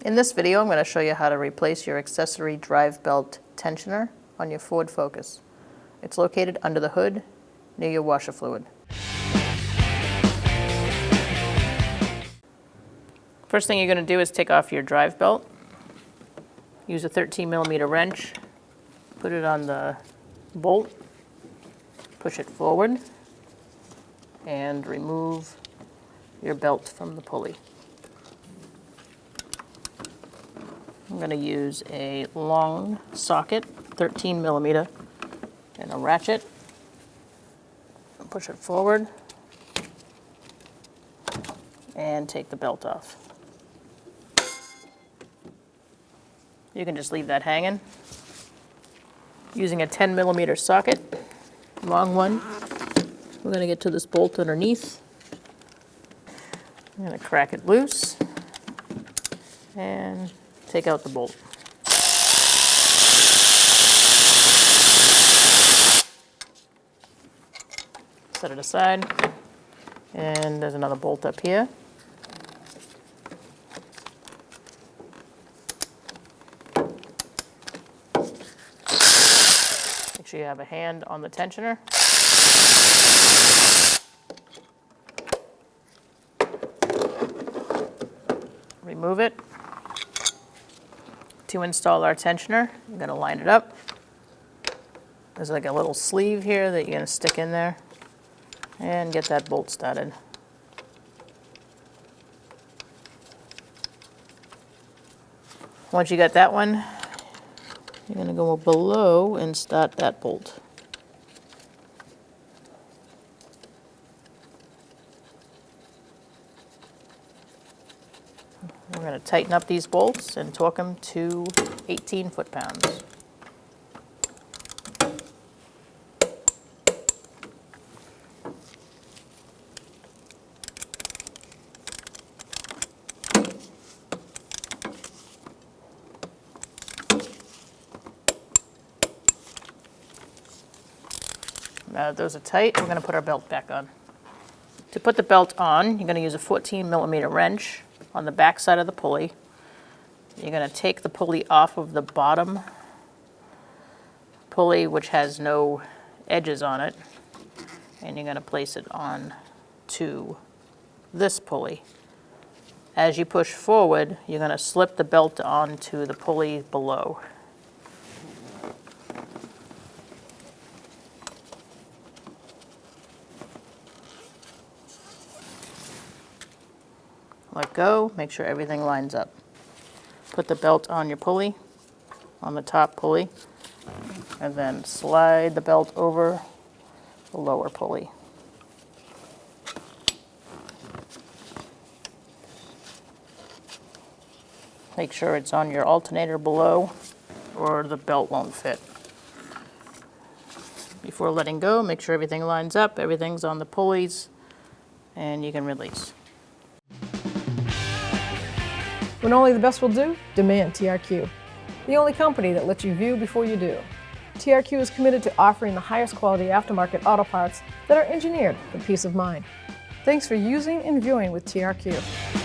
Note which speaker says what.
Speaker 1: In this video, I'm going to show you how to replace your accessory drive belt tensioner on your Ford Focus. It's located under the hood near your washer fluid. First thing you're going to do is take off your drive belt. Use a 13mm wrench, put it on the bolt, push it forward, and remove your belt from the pulley. I'm going to use a long socket, 13mm, and a ratchet. Push it forward and take the belt off. You can just leave that hanging. Using a 10mm socket, long one, we're going to get to this bolt underneath. I'm going to crack it loose and take out the bolt. Set it aside, and there's another bolt up here. Make sure you have a hand on the tensioner. Remove it. To install our tensioner, you're going to line it up. There's like a little sleeve here that you're going to stick in there and get that bolt started. Once you got that one, you're going to go below and start that bolt. We're going to tighten up these bolts and torque them to 18 foot-pounds. Now that those are tight, we're going to put our belt back on. To put the belt on, you're going to use a 14mm wrench on the back side of the pulley. You're going to take the pulley off of the bottom pulley, which has no edges on it, and you're going to place it on to this pulley. As you push forward, you're going to slip the belt onto the pulley below. Let go, make sure everything lines up. Put the belt on your pulley, on the top pulley, and then slide the belt over the lower pulley. Make sure it's on your alternator below, or the belt won't fit. Before letting go, make sure everything lines up, everything's on the pulleys, and you can release.
Speaker 2: When only the best will do, demand TRQ. The only company that lets you view before you do. TRQ is committed to offering the highest quality aftermarket auto parts that are engineered for peace of mind. Thanks for using and viewing with TRQ.